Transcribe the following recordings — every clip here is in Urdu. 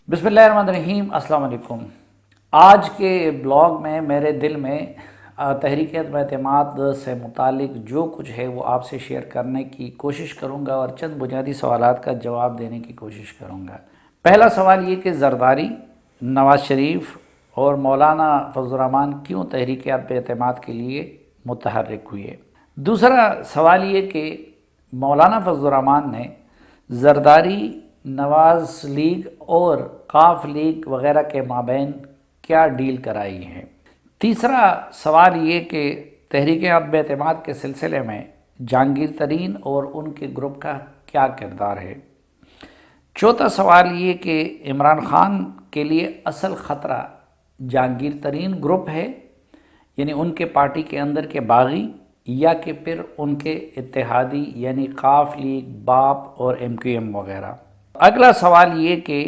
بسم اللہ الرحمن الرحیم۔ السلام علیکم۔ آج کے بلاگ میں میرے دل میں تحریک عدم اعتماد سے متعلق جو کچھ ہے وہ آپ سے شیئر کرنے کی کوشش کروں گا اور چند بنیادی سوالات کا جواب دینے کی کوشش کروں گا۔ پہلا سوال یہ کہ زرداری، نواز شریف اور مولانا فضل الرحمان کیوں تحریک عدم اعتماد کے لیے متحرک ہوئے؟ دوسرا سوال یہ کہ مولانا فضل الرحمان نے زرداری، نواز لیگ اور قاف لیگ وغیرہ کے مابین کیا ڈیل کرائی ہے؟ تیسرا سوال یہ کہ تحریک عدم اعتماد کے سلسلے میں جہانگیر ترین اور ان کے گروپ کا کیا کردار ہے؟ چوتھا سوال یہ کہ عمران خان کے لیے اصل خطرہ جہانگیر ترین گروپ ہے، یعنی ان کے پارٹی کے اندر کے باغی، یا کہ پھر ان کے اتحادی یعنی قاف لیگ، باپ اور MQM وغیرہ۔ اگلا سوال یہ کہ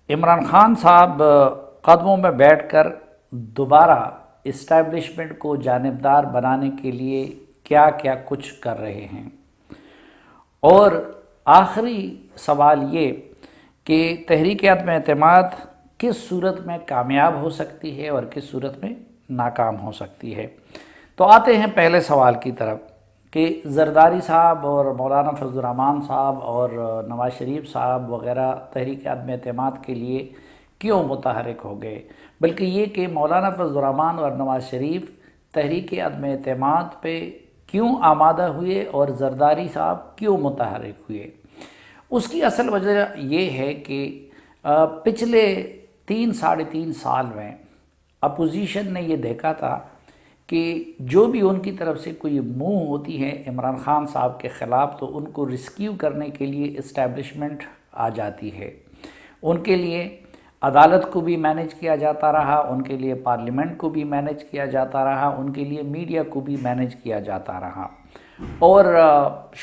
عمران خان صاحب قدموں میں بیٹھ کر دوبارہ اسٹیبلشمنٹ کو جانبدار بنانے کے لیے کیا کیا کچھ کر رہے ہیں؟ اور آخری سوال یہ کہ تحریک عدم اعتماد کس صورت میں کامیاب ہو سکتی ہے اور کس صورت میں ناکام ہو سکتی ہے؟ تو آتے ہیں پہلے سوال کی طرف کہ زرداری صاحب اور مولانا فضل الرحمان صاحب اور نواز شریف صاحب وغیرہ تحریک عدم اعتماد کے لیے کیوں متحرک ہو گئے، بلکہ یہ کہ مولانا فضل الرحمان اور نواز شریف تحریک عدم اعتماد پہ کیوں آمادہ ہوئے اور زرداری صاحب کیوں متحرک ہوئے؟ اس کی اصل وجہ یہ ہے کہ پچھلے 3-3.5 سال میں اپوزیشن نے یہ دیکھا تھا کہ جو بھی ان کی طرف سے کوئی موو ہوتی ہے عمران خان صاحب کے خلاف تو ان کو ریسکیو کرنے کے لیے اسٹیبلشمنٹ آ جاتی ہے۔ ان کے لیے عدالت کو بھی مینیج کیا جاتا رہا، ان کے لیے پارلیمنٹ کو بھی مینیج کیا جاتا رہا، ان کے لیے میڈیا کو بھی مینیج کیا جاتا رہا۔ اور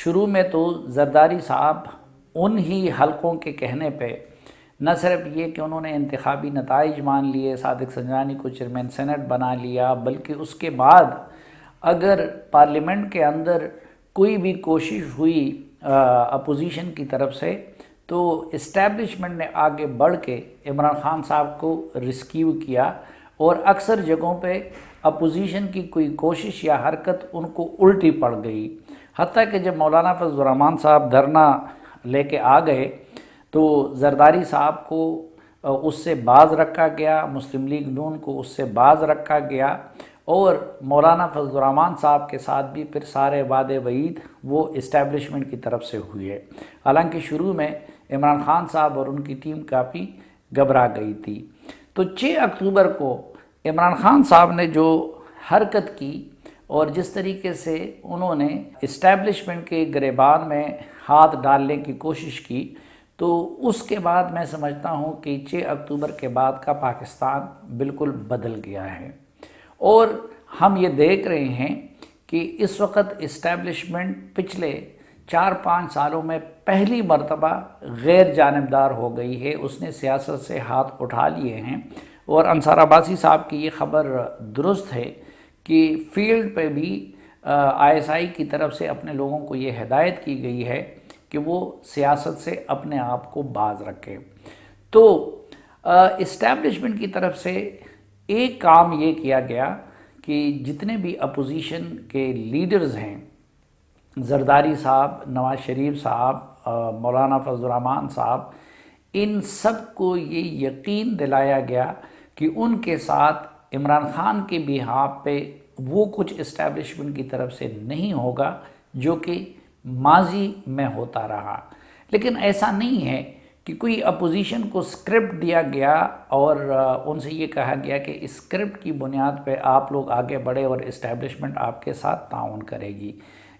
شروع میں تو زرداری صاحب ان ہی حلقوں کے کہنے پہ نہ صرف یہ کہ انہوں نے انتخابی نتائج مان لیے، صادق سنجرانی کو چیئرمین سینٹ بنا لیا، بلکہ اس کے بعد اگر پارلیمنٹ کے اندر کوئی بھی کوشش ہوئی اپوزیشن کی طرف سے تو اسٹیبلشمنٹ نے آگے بڑھ کے عمران خان صاحب کو ریسکیو کیا، اور اکثر جگہوں پہ اپوزیشن کی کوئی کوشش یا حرکت ان کو الٹی پڑ گئی، حتیٰ کہ جب مولانا فضل الرحمان صاحب دھرنا لے کے آ گئے تو زرداری صاحب کو اس سے باز رکھا گیا، مسلم لیگ نون کو اس سے باز رکھا گیا، اور مولانا فضل الرحمان صاحب کے ساتھ بھی پھر سارے وعدے وعید وہ اسٹیبلشمنٹ کی طرف سے ہوئے، حالانکہ شروع میں عمران خان صاحب اور ان کی ٹیم کافی گھبرا گئی تھی۔ تو 6 اکتوبر کو عمران خان صاحب نے جو حرکت کی اور جس طریقے سے انہوں نے اسٹیبلشمنٹ کے گریبان میں ہاتھ ڈالنے کی کوشش کی، تو اس کے بعد میں سمجھتا ہوں کہ 6 اکتوبر کے بعد کا پاکستان بالکل بدل گیا ہے، اور ہم یہ دیکھ رہے ہیں کہ اس وقت اسٹیبلشمنٹ پچھلے 4-5 سالوں میں پہلی مرتبہ غیر جانبدار ہو گئی ہے، اس نے سیاست سے ہاتھ اٹھا لیے ہیں۔ اور انصار عباسی صاحب کی یہ خبر درست ہے کہ فیلڈ پہ بھی ISI کی طرف سے اپنے لوگوں کو یہ ہدایت کی گئی ہے کہ وہ سیاست سے اپنے آپ کو باز رکھے۔ تو اسٹیبلشمنٹ کی طرف سے ایک کام یہ کیا گیا کہ جتنے بھی اپوزیشن کے لیڈرز ہیں، زرداری صاحب، نواز شریف صاحب، مولانا فضل الرحمان صاحب، ان سب کو یہ یقین دلایا گیا کہ ان کے ساتھ عمران خان کے بہاف پہ وہ کچھ اسٹیبلشمنٹ کی طرف سے نہیں ہوگا جو کہ ماضی میں ہوتا رہا۔ لیکن ایسا نہیں ہے کہ کوئی اپوزیشن کو سکرپٹ دیا گیا اور ان سے یہ کہا گیا کہ اس سکرپٹ کی بنیاد پہ آپ لوگ آگے بڑھے اور اسٹیبلشمنٹ آپ کے ساتھ تعاون کرے گی۔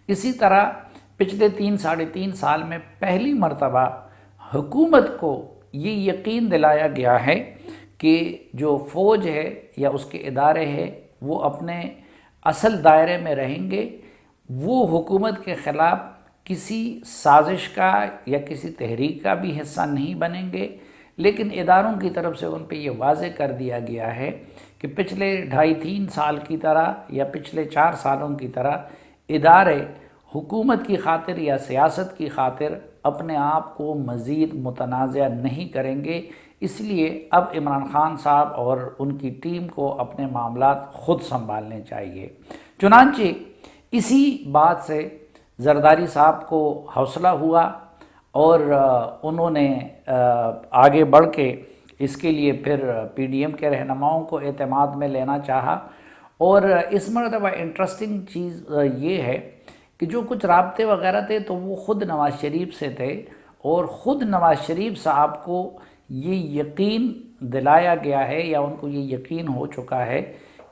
اسی طرح پچھلے 3-3.5 سال میں پہلی مرتبہ حکومت کو یہ یقین دلایا گیا ہے کہ جو فوج ہے یا اس کے ادارے ہیں وہ اپنے اصل دائرے میں رہیں گے، وہ حکومت کے خلاف کسی سازش کا یا کسی تحریک کا بھی حصہ نہیں بنیں گے، لیکن اداروں کی طرف سے ان پہ یہ واضح کر دیا گیا ہے کہ پچھلے 2.5-3 سال کی طرح یا پچھلے 4 سالوں کی طرح ادارے حکومت کی خاطر یا سیاست کی خاطر اپنے آپ کو مزید متنازع نہیں کریں گے، اس لیے اب عمران خان صاحب اور ان کی ٹیم کو اپنے معاملات خود سنبھالنے چاہیے۔ چنانچہ اسی بات سے زرداری صاحب کو حوصلہ ہوا اور انہوں نے آگے بڑھ کے اس کے لیے پھر پی ڈی ایم کے رہنماؤں کو اعتماد میں لینا چاہا۔ اور اس مرتبہ انٹرسٹنگ چیز یہ ہے کہ جو کچھ رابطے وغیرہ تھے تو وہ خود نواز شریف سے تھے، اور خود نواز شریف صاحب کو یہ یقین دلایا گیا ہے یا ان کو یہ یقین ہو چکا ہے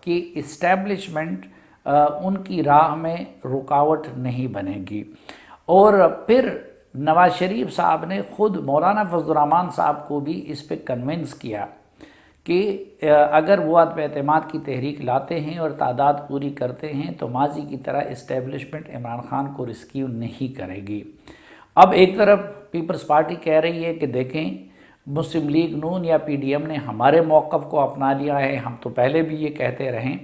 کہ اسٹیبلشمنٹ ان کی راہ میں رکاوٹ نہیں بنے گی۔ اور پھر نواز شریف صاحب نے خود مولانا فضل الرحمان صاحب کو بھی اس پہ کنونس کیا کہ اگر وہ عدم اعتماد کی تحریک لاتے ہیں اور تعداد پوری کرتے ہیں تو ماضی کی طرح اسٹیبلشمنٹ عمران خان کو ریسکیو نہیں کرے گی۔ اب ایک طرف پیپلز پارٹی کہہ رہی ہے کہ دیکھیں مسلم لیگ نون یا پی ڈی ایم نے ہمارے موقف کو اپنا لیا ہے، ہم تو پہلے بھی یہ کہتے رہیں،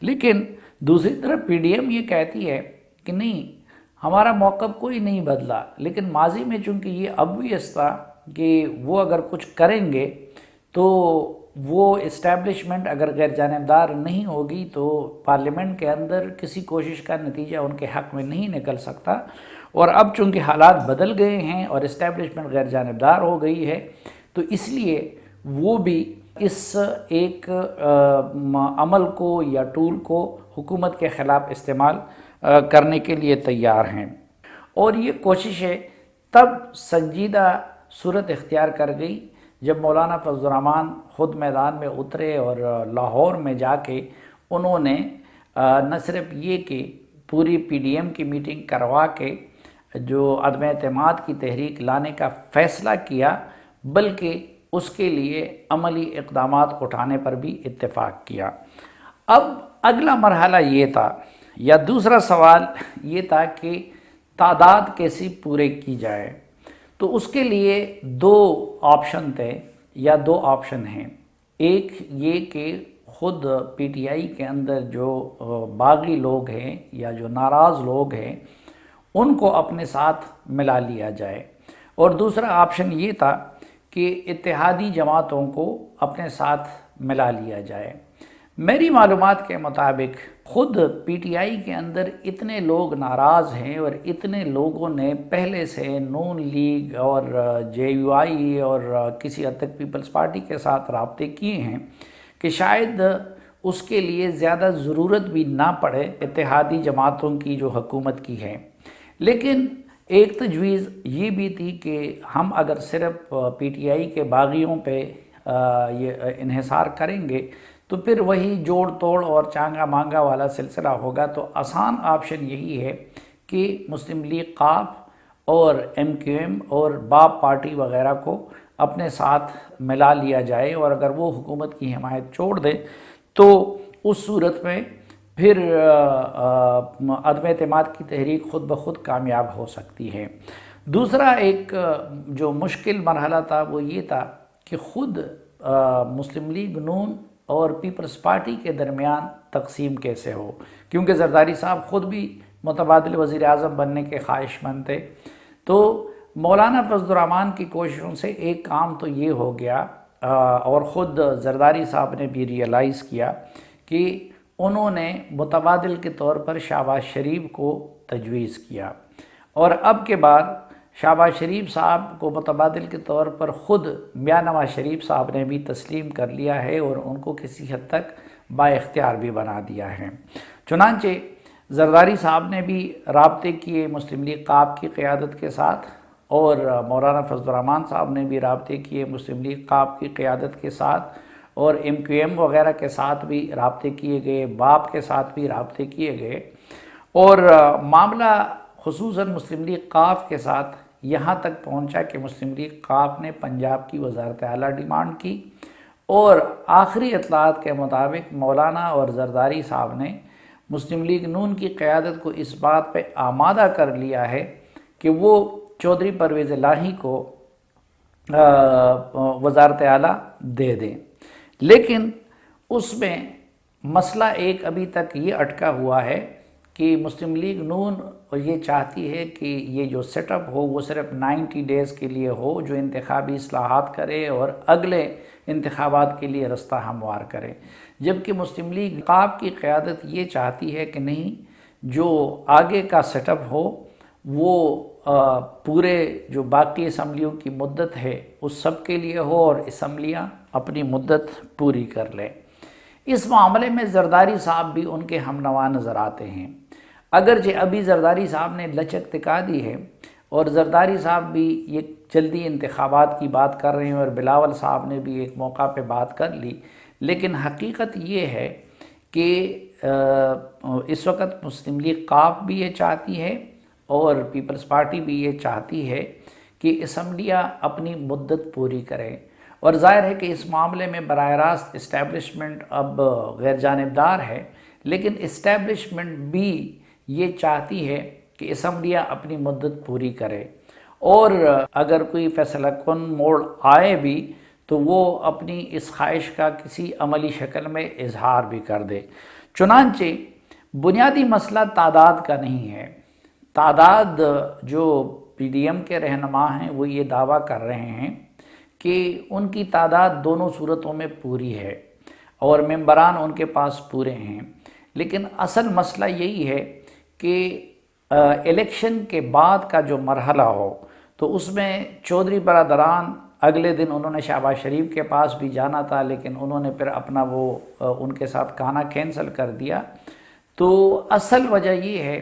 لیکن دوسری طرف پی ڈی ایم یہ کہتی ہے کہ نہیں، ہمارا موقف کوئی نہیں بدلا، لیکن ماضی میں چونکہ یہ obvious تھا کہ وہ اگر کچھ کریں گے تو وہ اسٹیبلشمنٹ اگر غیر جانبدار نہیں ہوگی تو پارلیمنٹ کے اندر کسی کوشش کا نتیجہ ان کے حق میں نہیں نکل سکتا، اور اب چونکہ حالات بدل گئے ہیں اور اسٹیبلشمنٹ غیر جانبدار ہو گئی ہے تو اس لیے وہ بھی اس ایک عمل کو یا ٹول کو حکومت کے خلاف استعمال کرنے کے لیے تیار ہیں۔ اور یہ کوششیں تب سنجیدہ صورت اختیار کر گئی جب مولانا فضل الرحمان خود میدان میں اترے اور لاہور میں جا کے انہوں نے نہ صرف یہ کہ پوری پی ڈی ایم کی میٹنگ کروا کے جو عدم اعتماد کی تحریک لانے کا فیصلہ کیا، بلکہ اس کے لیے عملی اقدامات اٹھانے پر بھی اتفاق کیا۔ اب اگلا مرحلہ یہ تھا یا دوسرا سوال یہ تھا کہ تعداد کیسی پورے کی جائے، تو اس کے لیے دو آپشن تھے یا دو آپشن ہیں۔ ایک یہ کہ خود پی ٹی آئی کے اندر جو باغی لوگ ہیں یا جو ناراض لوگ ہیں ان کو اپنے ساتھ ملا لیا جائے، اور دوسرا آپشن یہ تھا کہ اتحادی جماعتوں کو اپنے ساتھ ملا لیا جائے۔ میری معلومات کے مطابق خود پی ٹی آئی کے اندر اتنے لوگ ناراض ہیں اور اتنے لوگوں نے پہلے سے نون لیگ اور جے یو آئی اور کسی حد تک پیپلز پارٹی کے ساتھ رابطے کیے ہیں کہ شاید اس کے لیے زیادہ ضرورت بھی نہ پڑے اتحادی جماعتوں کی جو حکومت کی ہے۔ لیکن ایک تجویز یہ بھی تھی کہ ہم اگر صرف پی ٹی آئی کے باغیوں پہ یہ انحصار کریں گے تو پھر وہی جوڑ توڑ اور چانگا مانگا والا سلسلہ ہوگا، تو آسان آپشن یہی ہے کہ مسلم لیگ قاف اور ایم کیو ایم اور باب پارٹی وغیرہ کو اپنے ساتھ ملا لیا جائے، اور اگر وہ حکومت کی حمایت چھوڑ دیں تو اس صورت میں پھر عدم اعتماد کی تحریک خود بخود کامیاب ہو سکتی ہے۔ دوسرا ایک جو مشکل مرحلہ تھا وہ یہ تھا کہ خود مسلم لیگ نون اور پیپلز پارٹی کے درمیان تقسیم کیسے ہو، کیونکہ زرداری صاحب خود بھی متبادل وزیر اعظم بننے کے خواہش مند تھے۔ تو مولانا فضل الرحمان کی کوششوں سے ایک کام تو یہ ہو گیا، اور خود زرداری صاحب نے بھی ریئلائز کیا کہ انہوں نے متبادل کے طور پر شہباز شریف کو تجویز کیا، اور اب کے بعد شہباز شریف صاحب کو متبادل کے طور پر خود میاں نواز شریف صاحب نے بھی تسلیم کر لیا ہے اور ان کو کسی حد تک با اختیار بھی بنا دیا ہے۔ چنانچہ زرداری صاحب نے بھی رابطے کیے مسلم لیگ قاف کی قیادت کے ساتھ، اور مولانا فضل الرحمان صاحب نے بھی رابطے کیے مسلم لیگ قاف کی قیادت کے ساتھ، اور ایم کیو ایم وغیرہ کے ساتھ بھی رابطے کیے گئے، باب کے ساتھ بھی رابطے کیے گئے، اور معاملہ خصوصاً مسلم لیگ قاف کے ساتھ یہاں تک پہنچا کہ مسلم لیگ قاف نے پنجاب کی وزارت اعلیٰ ڈیمانڈ کی، اور آخری اطلاعات کے مطابق مولانا اور زرداری صاحب نے مسلم لیگ نون کی قیادت کو اس بات پہ آمادہ کر لیا ہے کہ وہ چودھری پرویز الہی کو وزارت اعلیٰ دے دیں۔ لیکن اس میں مسئلہ ایک ابھی تک یہ اٹکا ہوا ہے کہ مسلم لیگ نون یہ چاہتی ہے کہ یہ جو سیٹ اپ ہو وہ صرف 90 ڈیز کے لیے ہو، جو انتخابی اصلاحات کرے اور اگلے انتخابات کے لیے رستہ ہموار کرے، جبکہ مسلم لیگ قاب کی قیادت یہ چاہتی ہے کہ نہیں، جو آگے کا سیٹ اپ ہو وہ پورے جو باقی اسمبلیوں کی مدت ہے اس سب کے لیے ہو اور اسمبلیاں اپنی مدت پوری کر لیں۔ اس معاملے میں زرداری صاحب بھی ان کے ہم نوا نظر آتے ہیں، اگرچہ ابھی زرداری صاحب نے لچک دکھا دی ہے اور زرداری صاحب بھی یہ جلدی انتخابات کی بات کر رہے ہیں اور بلاول صاحب نے بھی ایک موقع پہ بات کر لی، لیکن حقیقت یہ ہے کہ اس وقت مسلم لیگ قاب بھی یہ چاہتی ہے اور پیپلز پارٹی بھی یہ چاہتی ہے کہ اسمبلیاں اپنی مدت پوری کریں، اور ظاہر ہے کہ اس معاملے میں براہ راست اسٹیبلشمنٹ اب غیر جانبدار ہے، لیکن اسٹیبلشمنٹ بھی یہ چاہتی ہے کہ اسمبلیاں اپنی مدت پوری کرے، اور اگر کوئی فیصلہ کن موڑ آئے بھی تو وہ اپنی اس خواہش کا کسی عملی شکل میں اظہار بھی کر دے۔ چنانچہ بنیادی مسئلہ تعداد کا نہیں ہے، تعداد جو پی ڈی ایم کے رہنما ہیں وہ یہ دعویٰ کر رہے ہیں کہ ان کی تعداد دونوں صورتوں میں پوری ہے اور ممبران ان کے پاس پورے ہیں، لیکن اصل مسئلہ یہی ہے کہ الیکشن کے بعد کا جو مرحلہ ہو تو اس میں چودھری برادران اگلے دن انہوں نے شہباز شریف کے پاس بھی جانا تھا، لیکن انہوں نے پھر اپنا وہ ان کے ساتھ کھانا کینسل کر دیا۔ تو اصل وجہ یہ ہے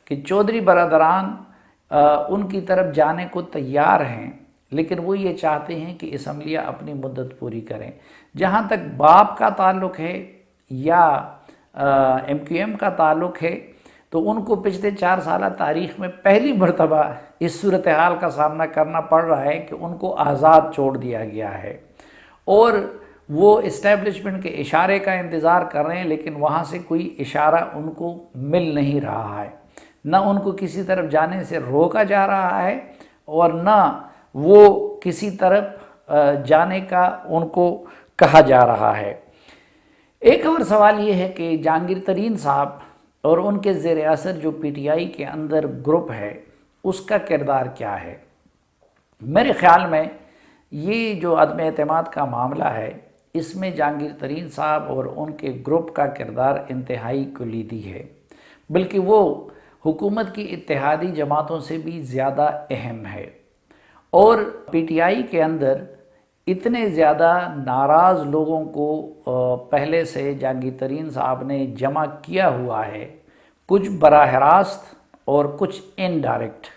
کہ چودھری برادران ان کی طرف جانے کو تیار ہیں، لیکن وہ یہ چاہتے ہیں کہ اسمبلیاں اپنی مدت پوری کریں۔ جہاں تک باپ کا تعلق ہے یا ایم کیو ایم کا تعلق ہے تو ان کو پچھلے 4 سالہ تاریخ میں پہلی مرتبہ اس صورتحال کا سامنا کرنا پڑ رہا ہے کہ ان کو آزاد چھوڑ دیا گیا ہے، اور وہ اسٹیبلشمنٹ کے اشارے کا انتظار کر رہے ہیں، لیکن وہاں سے کوئی اشارہ ان کو مل نہیں رہا ہے، نہ ان کو کسی طرف جانے سے روکا جا رہا ہے اور نہ وہ کسی طرف جانے کا ان کو کہا جا رہا ہے۔ ایک اور سوال یہ ہے کہ جہانگیر ترین صاحب اور ان کے زیر اثر جو پی ٹی آئی کے اندر گروپ ہے اس کا کردار کیا ہے؟ میرے خیال میں یہ جو عدم اعتماد کا معاملہ ہے اس میں جہانگیر ترین صاحب اور ان کے گروپ کا کردار انتہائی کلیدی ہے، بلکہ وہ حکومت کی اتحادی جماعتوں سے بھی زیادہ اہم ہے، اور پی ٹی آئی کے اندر اتنے زیادہ ناراض لوگوں کو پہلے سے جہانگیر ترین صاحب نے جمع کیا ہوا ہے، کچھ براہ راست اور کچھ انڈائریکٹ،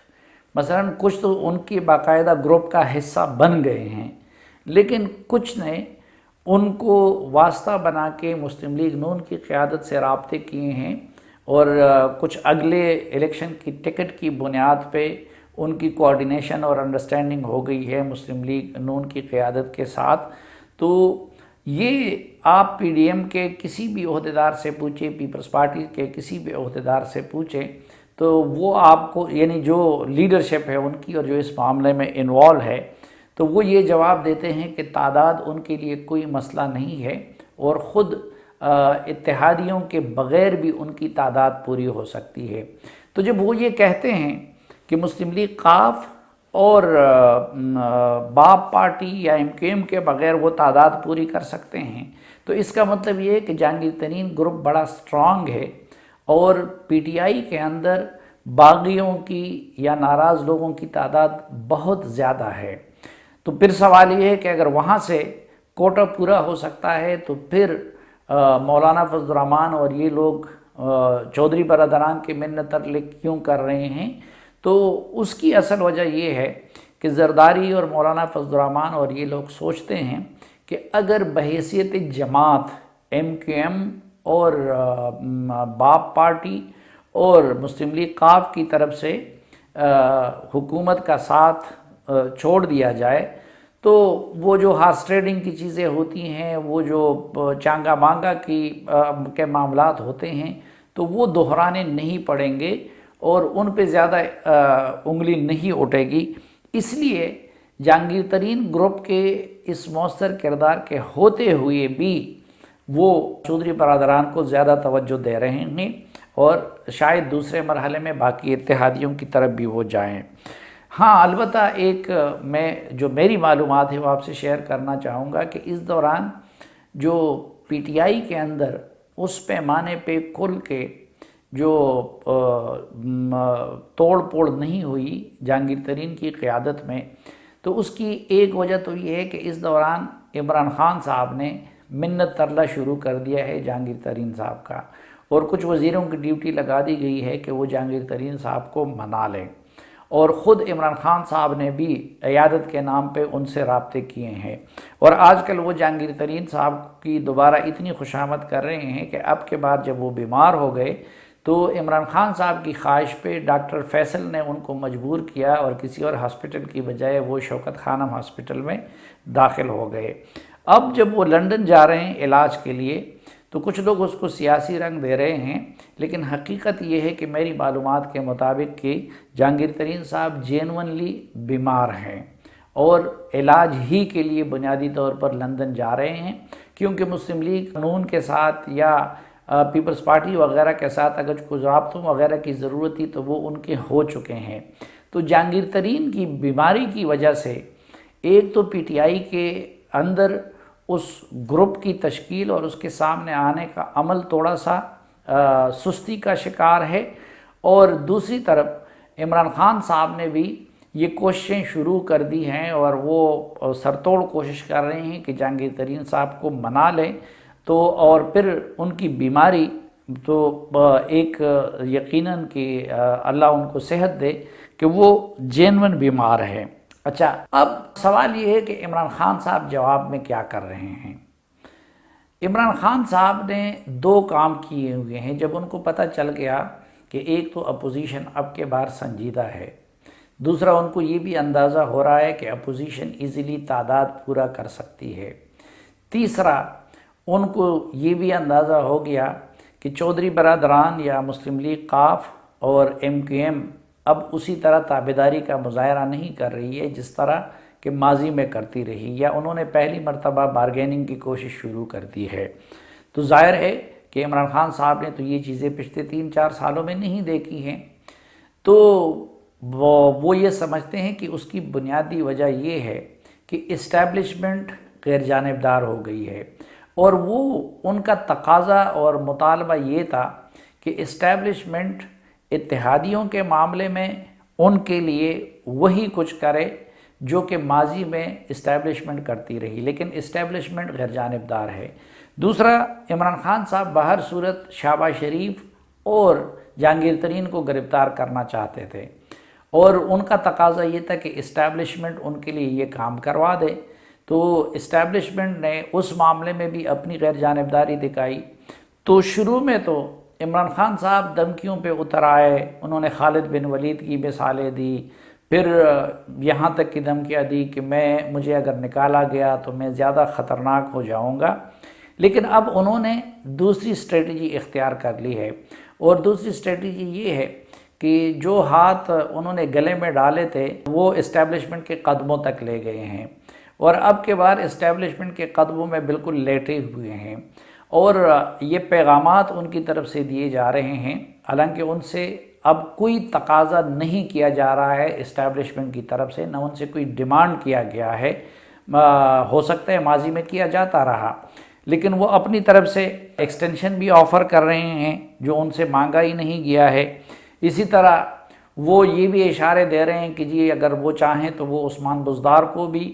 مثلا کچھ تو ان کی باقاعدہ گروپ کا حصہ بن گئے ہیں، لیکن کچھ نے ان کو واسطہ بنا کے مسلم لیگ نون کی قیادت سے رابطے کیے ہیں، اور کچھ اگلے الیکشن کی ٹکٹ کی بنیاد پہ ان کی کوارڈینیشن اور انڈرسٹینڈنگ ہو گئی ہے مسلم لیگ نون کی قیادت کے ساتھ۔ تو یہ آپ پی ڈی ایم کے کسی بھی عہدیدار سے پوچھیں، پیپلز پارٹی کے کسی بھی عہدیدار سے پوچھیں تو وہ آپ کو، یعنی جو لیڈرشپ ہے ان کی اور جو اس معاملے میں انوالو ہے، تو وہ یہ جواب دیتے ہیں کہ تعداد ان کے لیے کوئی مسئلہ نہیں ہے، اور خود اتحادیوں کے بغیر بھی ان کی تعداد پوری ہو سکتی ہے۔ تو جب وہ یہ کہتے ہیں کہ مسلم لیگ قاف اور باپ پارٹی یا ایم کیو ایم کے بغیر وہ تعداد پوری کر سکتے ہیں، تو اس کا مطلب یہ ہے کہ جہانگیر ترین گروپ بڑا سٹرونگ ہے، اور پی ٹی آئی کے اندر باغیوں کی یا ناراض لوگوں کی تعداد بہت زیادہ ہے۔ تو پھر سوال یہ ہے کہ اگر وہاں سے کوٹا پورا ہو سکتا ہے تو پھر مولانا فضل الرحمان اور یہ لوگ چودھری برادران کے منت کیوں کر رہے ہیں؟ تو اس کی اصل وجہ یہ ہے کہ زرداری اور مولانا فضل الرحمان اور یہ لوگ سوچتے ہیں کہ اگر بحیثیت جماعت ایم کیو ایم اور باپ پارٹی اور مسلم لیگ قاف کی طرف سے حکومت کا ساتھ چھوڑ دیا جائے تو وہ جو ہارس ٹریڈنگ کی چیزیں ہوتی ہیں، وہ جو چانگا مانگا کے معاملات ہوتے ہیں، تو وہ دہرانے نہیں پڑیں گے اور ان پہ زیادہ انگلی نہیں اٹھے گی۔ اس لیے جہانگیر ترین گروپ کے اس مؤثر کردار کے ہوتے ہوئے بھی وہ چودھری برادران کو زیادہ توجہ دے رہے ہیں، اور شاید دوسرے مرحلے میں باقی اتحادیوں کی طرف بھی وہ جائیں۔ ہاں البتہ ایک میں جو میری معلومات ہے وہ آپ سے شیئر کرنا چاہوں گا کہ اس دوران جو پی ٹی آئی کے اندر اس پیمانے پہ کل کے جو توڑ پھوڑ نہیں ہوئی جہانگیر ترین کی قیادت میں، تو اس کی ایک وجہ تو یہ ہے کہ اس دوران عمران خان صاحب نے منت ترلا شروع کر دیا ہے جہانگیر ترین صاحب کا، اور کچھ وزیروں کی ڈیوٹی لگا دی گئی ہے کہ وہ جہانگیر ترین صاحب کو منا لیں، اور خود عمران خان صاحب نے بھی عیادت کے نام پہ ان سے رابطے کیے ہیں، اور آج کل وہ جہانگیر ترین صاحب کی دوبارہ اتنی خوشامد کر رہے ہیں کہ اب کے بعد جب وہ بیمار ہو گئے تو عمران خان صاحب کی خواہش پہ ڈاکٹر فیصل نے ان کو مجبور کیا اور کسی اور ہاسپٹل کی بجائے وہ شوکت خانم ہاسپٹل میں داخل ہو گئے۔ اب جب وہ لندن جا رہے ہیں علاج کے لیے تو کچھ لوگ اس کو سیاسی رنگ دے رہے ہیں، لیکن حقیقت یہ ہے کہ میری معلومات کے مطابق کہ جہانگیر ترین صاحب جینونلی بیمار ہیں اور علاج ہی کے لیے بنیادی طور پر لندن جا رہے ہیں، کیونکہ مسلم لیگ قانون کے ساتھ یا پیپلز پارٹی وغیرہ کے ساتھ اگر کچھ رابطوں وغیرہ کی ضرورت تھی تو وہ ان کے ہو چکے ہیں۔ تو جہانگیر ترین کی بیماری کی وجہ سے ایک تو پی ٹی آئی کے اندر اس گروپ کی تشکیل اور اس کے سامنے آنے کا عمل تھوڑا سا سستی کا شکار ہے، اور دوسری طرف عمران خان صاحب نے بھی یہ کوششیں شروع کر دی ہیں اور وہ سرتوڑ کوشش کر رہے ہیں کہ جہانگیر ترین صاحب کو منا لیں، تو اور پھر ان کی بیماری تو ایک یقیناً کہ اللہ ان کو صحت دے کہ وہ جینون بیمار ہے۔ اچھا، اب سوال یہ ہے کہ عمران خان صاحب جواب میں کیا کر رہے ہیں؟ عمران خان صاحب نے دو کام کیے ہوئے ہیں جب ان کو پتہ چل گیا کہ ایک تو اپوزیشن اب کے بار سنجیدہ ہے، دوسرا ان کو یہ بھی اندازہ ہو رہا ہے کہ اپوزیشن ایزیلی تعداد پورا کر سکتی ہے، تیسرا ان کو یہ بھی اندازہ ہو گیا کہ چودھری برادران یا مسلم لیگ قاف اور ایم کیو ایم اب اسی طرح تابعداری کا مظاہرہ نہیں کر رہی ہے جس طرح کہ ماضی میں کرتی رہی، یا انہوں نے پہلی مرتبہ بارگیننگ کی کوشش شروع کر دی ہے۔ تو ظاہر ہے کہ عمران خان صاحب نے تو یہ چیزیں پچھلے 3-4 سالوں میں نہیں دیکھی ہیں، تو وہ یہ سمجھتے ہیں کہ اس کی بنیادی وجہ یہ ہے کہ اسٹیبلشمنٹ غیر جانبدار ہو گئی ہے، اور وہ ان کا تقاضا اور مطالبہ یہ تھا کہ اسٹیبلشمنٹ اتحادیوں کے معاملے میں ان کے لیے وہی کچھ کرے جو کہ ماضی میں اسٹیبلشمنٹ کرتی رہی، لیکن اسٹیبلشمنٹ غیر جانبدار ہے۔ دوسرا، عمران خان صاحب بہر صورت شہباز شریف اور جہانگیر ترین کو گرفتار کرنا چاہتے تھے، اور ان کا تقاضا یہ تھا کہ اسٹیبلشمنٹ ان کے لیے یہ کام کروا دے، تو اسٹیبلشمنٹ نے اس معاملے میں بھی اپنی غیر جانبداری دکھائی۔ تو شروع میں تو عمران خان صاحب دھمکیوں پہ اتر آئے، انہوں نے خالد بن ولید کی مثالیں دی، پھر یہاں تک کی دھمکیاں دی کہ مجھے اگر نکالا گیا تو میں زیادہ خطرناک ہو جاؤں گا، لیکن اب انہوں نے دوسری اسٹریٹجی اختیار کر لی ہے، اور دوسری اسٹریٹجی یہ ہے کہ جو ہاتھ انہوں نے گلے میں ڈالے تھے وہ اسٹیبلشمنٹ کے قدموں تک لے گئے ہیں، اور اب کے بعد اسٹیبلشمنٹ کے قدموں میں بالکل لیٹے ہوئے ہیں، اور یہ پیغامات ان کی طرف سے دیے جا رہے ہیں، حالانکہ ان سے اب کوئی تقاضا نہیں کیا جا رہا ہے اسٹیبلشمنٹ کی طرف سے، نہ ان سے کوئی ڈیمانڈ کیا گیا ہے، ہو سکتا ہے ماضی میں کیا جاتا رہا، لیکن وہ اپنی طرف سے ایکسٹینشن بھی آفر کر رہے ہیں جو ان سے مانگا ہی نہیں گیا ہے۔ اسی طرح وہ یہ بھی اشارے دے رہے ہیں کہ جی اگر وہ چاہیں تو وہ عثمان بزدار کو بھی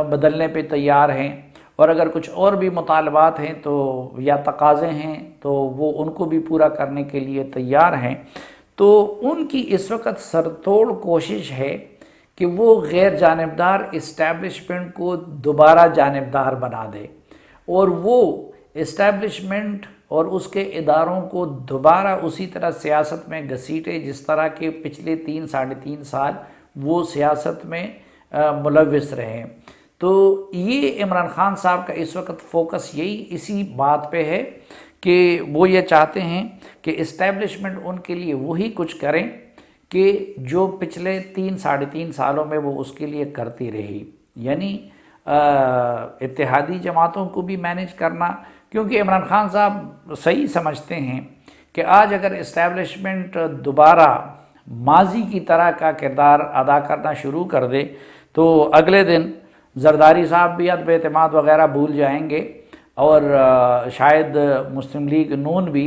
بدلنے پہ تیار ہیں، اور اگر کچھ اور بھی مطالبات ہیں تو یا تقاضے ہیں تو وہ ان کو بھی پورا کرنے کے لیے تیار ہیں۔ تو ان کی اس وقت سرتوڑ کوشش ہے کہ وہ غیر جانبدار اسٹیبلشمنٹ کو دوبارہ جانبدار بنا دے، اور وہ اسٹیبلشمنٹ اور اس کے اداروں کو دوبارہ اسی طرح سیاست میں گھسیٹے جس طرح کے پچھلے 3-3.5 سال وہ سیاست میں ملوث رہے۔ تو یہ عمران خان صاحب کا اس وقت فوکس اسی بات پہ ہے کہ وہ یہ چاہتے ہیں کہ اسٹیبلشمنٹ ان کے لیے وہی کچھ کریں کہ جو پچھلے 3-3.5 سالوں میں وہ اس کے لیے کرتی رہی، یعنی اتحادی جماعتوں کو بھی مینیج کرنا، کیونکہ عمران خان صاحب صحیح سمجھتے ہیں کہ آج اگر اسٹیبلشمنٹ دوبارہ ماضی کی طرح کا کردار ادا کرنا شروع کر دے تو اگلے دن زرداری صاحب بھی عدم اعتماد وغیرہ بھول جائیں گے اور شاید مسلم لیگ نون بھی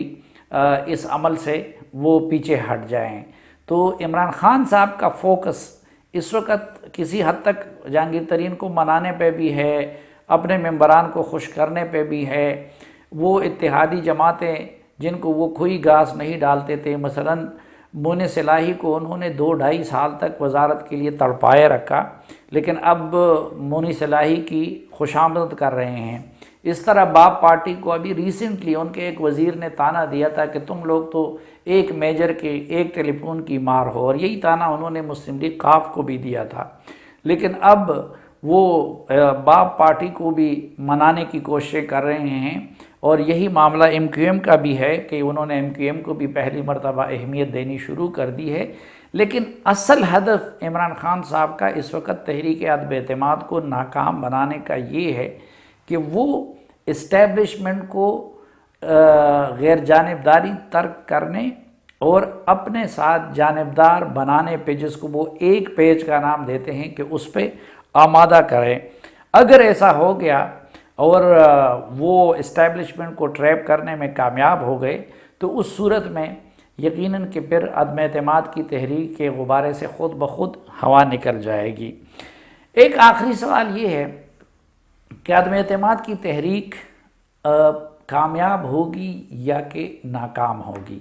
اس عمل سے وہ پیچھے ہٹ جائیں۔ تو عمران خان صاحب کا فوکس اس وقت کسی حد تک جہانگیر ترین کو منانے پہ بھی ہے، اپنے ممبران کو خوش کرنے پہ بھی ہے۔ وہ اتحادی جماعتیں جن کو وہ کھوئی گھاس نہیں ڈالتے تھے، مثلاً مون صلاحی کو انہوں نے 2-2.5 سال تک وزارت کے لیے تڑپائے رکھا، لیکن اب مون صلاحی کی خوشامد کر رہے ہیں۔ اس طرح باپ پارٹی کو ابھی ریسنٹلی ان کے ایک وزیر نے تانا دیا تھا کہ تم لوگ تو ایک میجر کے ایک ٹیلی فون کی مار ہو، اور یہی تانا انہوں نے مسلم لیگ قاف کو بھی دیا تھا۔ لیکن اب وہ باپ پارٹی کو بھی منانے کی کوششیں کر رہے ہیں، اور یہی معاملہ ایم کیو ایم کا بھی ہے کہ انہوں نے ایم کیو ایم کو بھی پہلی مرتبہ اہمیت دینی شروع کر دی ہے۔ لیکن اصل ہدف عمران خان صاحب کا اس وقت تحریک عدم اعتماد کو ناکام بنانے کا یہ ہے کہ وہ اسٹیبلشمنٹ کو غیر جانبداری ترک کرنے اور اپنے ساتھ جانبدار بنانے پہ، جس کو وہ ایک پیج کا نام دیتے ہیں، کہ اس پہ آمادہ کریں۔ اگر ایسا ہو گیا اور وہ اسٹیبلشمنٹ کو ٹریپ کرنے میں کامیاب ہو گئے تو اس صورت میں یقیناً کہ پھر عدم اعتماد کی تحریک کے غبارے سے خود بخود ہوا نکل جائے گی۔ ایک آخری سوال یہ ہے کہ عدم اعتماد کی تحریک کامیاب ہوگی یا کہ ناکام ہوگی؟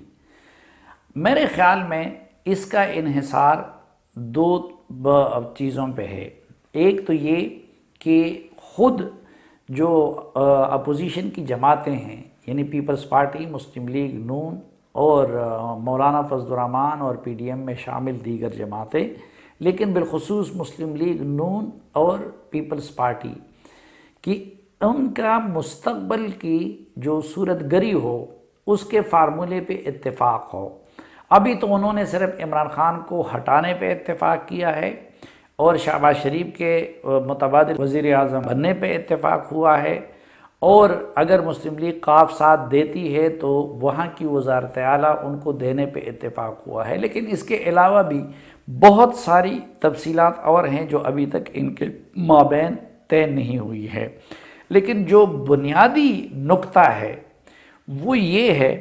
میرے خیال میں اس کا انحصار 2 چیزوں پہ ہے۔ ایک تو یہ کہ خود جو اپوزیشن کی جماعتیں ہیں، یعنی پیپلز پارٹی، مسلم لیگ نون اور مولانا فضل الرحمان اور پی ڈی ایم میں شامل دیگر جماعتیں، لیکن بالخصوص مسلم لیگ نون اور پیپلز پارٹی کہ ان کا مستقبل کی جو صورت گری ہو اس کے فارمولے پہ اتفاق ہو۔ ابھی تو انہوں نے صرف عمران خان کو ہٹانے پہ اتفاق کیا ہے اور شہباز شریف کے متبادل وزیر اعظم بننے پہ اتفاق ہوا ہے، اور اگر مسلم لیگ قاف ساتھ دیتی ہے تو وہاں کی وزارت اعلیٰ ان کو دینے پہ اتفاق ہوا ہے۔ لیکن اس کے علاوہ بھی بہت ساری تفصیلات اور ہیں جو ابھی تک ان کے مابین طے نہیں ہوئی ہے۔ لیکن جو بنیادی نقطہ ہے وہ یہ ہے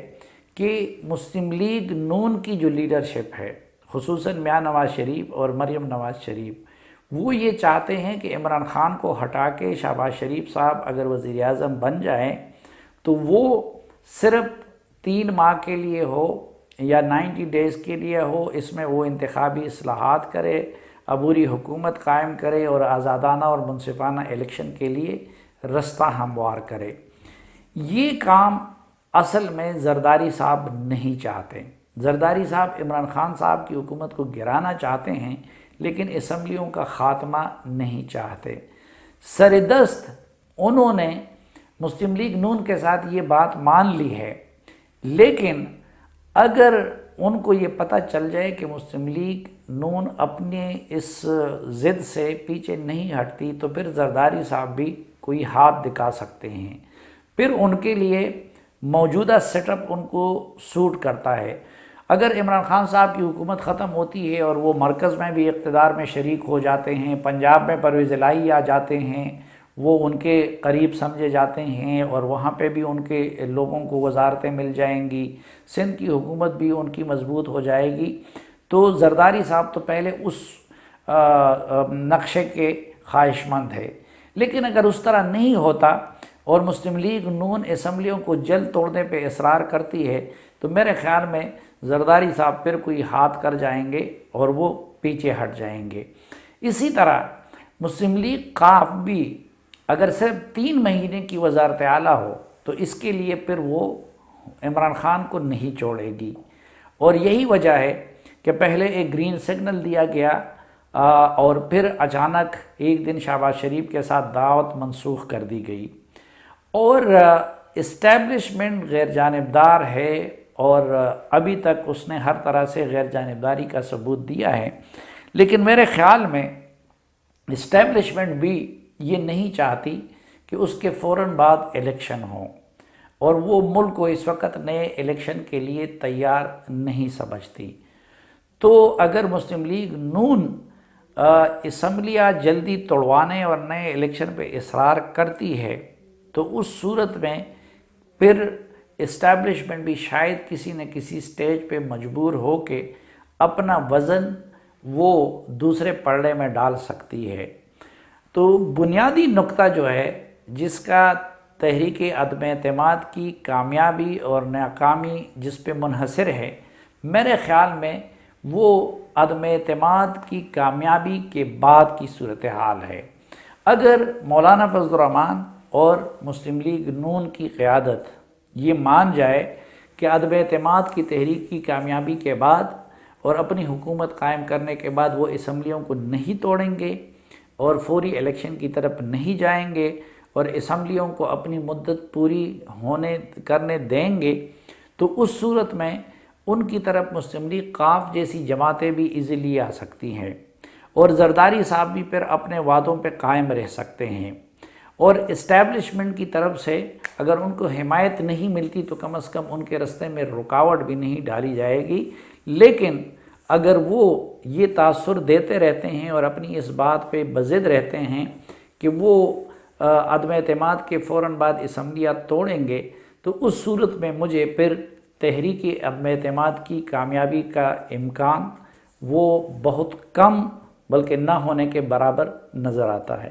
کہ مسلم لیگ نون کی جو لیڈرشپ ہے، خصوصاً میاں نواز شریف اور مریم نواز شریف، وہ یہ چاہتے ہیں کہ عمران خان کو ہٹا کے شہباز شریف صاحب اگر وزیر اعظم بن جائیں تو وہ صرف 3 ماہ کے لیے ہو یا 90 ڈیز کے لیے ہو، اس میں وہ انتخابی اصلاحات کرے، عبوری حکومت قائم کرے اور آزادانہ اور منصفانہ الیکشن کے لیے رستہ ہموار کرے۔ یہ کام اصل میں زرداری صاحب نہیں چاہتے۔ زرداری صاحب عمران خان صاحب کی حکومت کو گرانا چاہتے ہیں، لیکن اسمبلیوں کا خاتمہ نہیں چاہتے۔ سردست انہوں نے مسلم لیگ نون کے ساتھ یہ بات مان لی ہے، لیکن اگر ان کو یہ پتہ چل جائے کہ مسلم لیگ نون اپنے اس ضد سے پیچھے نہیں ہٹتی تو پھر زرداری صاحب بھی کوئی ہاتھ دکھا سکتے ہیں۔ پھر ان کے لیے موجودہ سیٹ اپ ان کو سوٹ کرتا ہے۔ اگر عمران خان صاحب کی حکومت ختم ہوتی ہے اور وہ مرکز میں بھی اقتدار میں شریک ہو جاتے ہیں، پنجاب میں پرویز الہی آ جاتے ہیں، وہ ان کے قریب سمجھے جاتے ہیں اور وہاں پہ بھی ان کے لوگوں کو وزارتیں مل جائیں گی، سندھ کی حکومت بھی ان کی مضبوط ہو جائے گی، تو زرداری صاحب تو پہلے اس نقشے کے خواہش مند ہے۔ لیکن اگر اس طرح نہیں ہوتا اور مسلم لیگ نون اسمبلیوں کو جلد توڑنے پہ اصرار کرتی ہے تو میرے خیال میں زرداری صاحب پھر کوئی ہاتھ کر جائیں گے اور وہ پیچھے ہٹ جائیں گے۔ اسی طرح مسلم لیگ قاف بھی اگر صرف 3 مہینے کی وزارت اعلیٰ ہو تو اس کے لیے پھر وہ عمران خان کو نہیں چھوڑے گی، اور یہی وجہ ہے کہ پہلے ایک گرین سگنل دیا گیا اور پھر اچانک ایک دن شہباز شریف کے ساتھ دعوت منسوخ کر دی گئی، اور اسٹیبلشمنٹ غیر جانبدار ہے اور ابھی تک اس نے ہر طرح سے غیر جانبداری کا ثبوت دیا ہے۔ لیکن میرے خیال میں اسٹیبلشمنٹ بھی یہ نہیں چاہتی کہ اس کے فوراً بعد الیکشن ہو۔ اور وہ ملک کو اس وقت نئے الیکشن کے لیے تیار نہیں سمجھتی۔ تو اگر مسلم لیگ نون اسمبلیاں جلدی توڑوانے اور نئے الیکشن پہ اصرار کرتی ہے تو اس صورت میں پھر اسٹیبلشمنٹ بھی شاید کسی نہ کسی سٹیج پہ مجبور ہو کے اپنا وزن وہ دوسرے پلڑے میں ڈال سکتی ہے۔ تو بنیادی نقطہ جو ہے جس کا تحریک عدم اعتماد کی کامیابی اور ناکامی جس پہ منحصر ہے، میرے خیال میں وہ عدم اعتماد کی کامیابی کے بعد کی صورتحال ہے۔ اگر مولانا فضل الرحمان اور مسلم لیگ نون کی قیادت یہ مان جائے کہ عدم اعتماد کی تحریک کی کامیابی کے بعد اور اپنی حکومت قائم کرنے کے بعد وہ اسمبلیوں کو نہیں توڑیں گے اور فوری الیکشن کی طرف نہیں جائیں گے اور اسمبلیوں کو اپنی مدت پوری کرنے دیں گے، تو اس صورت میں ان کی طرف مسلم لیگ قاف جیسی جماعتیں بھی ایزیلی آ سکتی ہیں اور زرداری صاحب بھی پھر اپنے وعدوں پہ قائم رہ سکتے ہیں، اور اسٹیبلشمنٹ کی طرف سے اگر ان کو حمایت نہیں ملتی تو کم از کم ان کے راستے میں رکاوٹ بھی نہیں ڈالی جائے گی۔ لیکن اگر وہ یہ تاثر دیتے رہتے ہیں اور اپنی اس بات پہ بضد رہتے ہیں کہ وہ عدم اعتماد کے فوراً بعد اسمبلیاں توڑیں گے، تو اس صورت میں مجھے پھر تحریک عدم اعتماد کی کامیابی کا امکان وہ بہت کم بلکہ نہ ہونے کے برابر نظر آتا ہے۔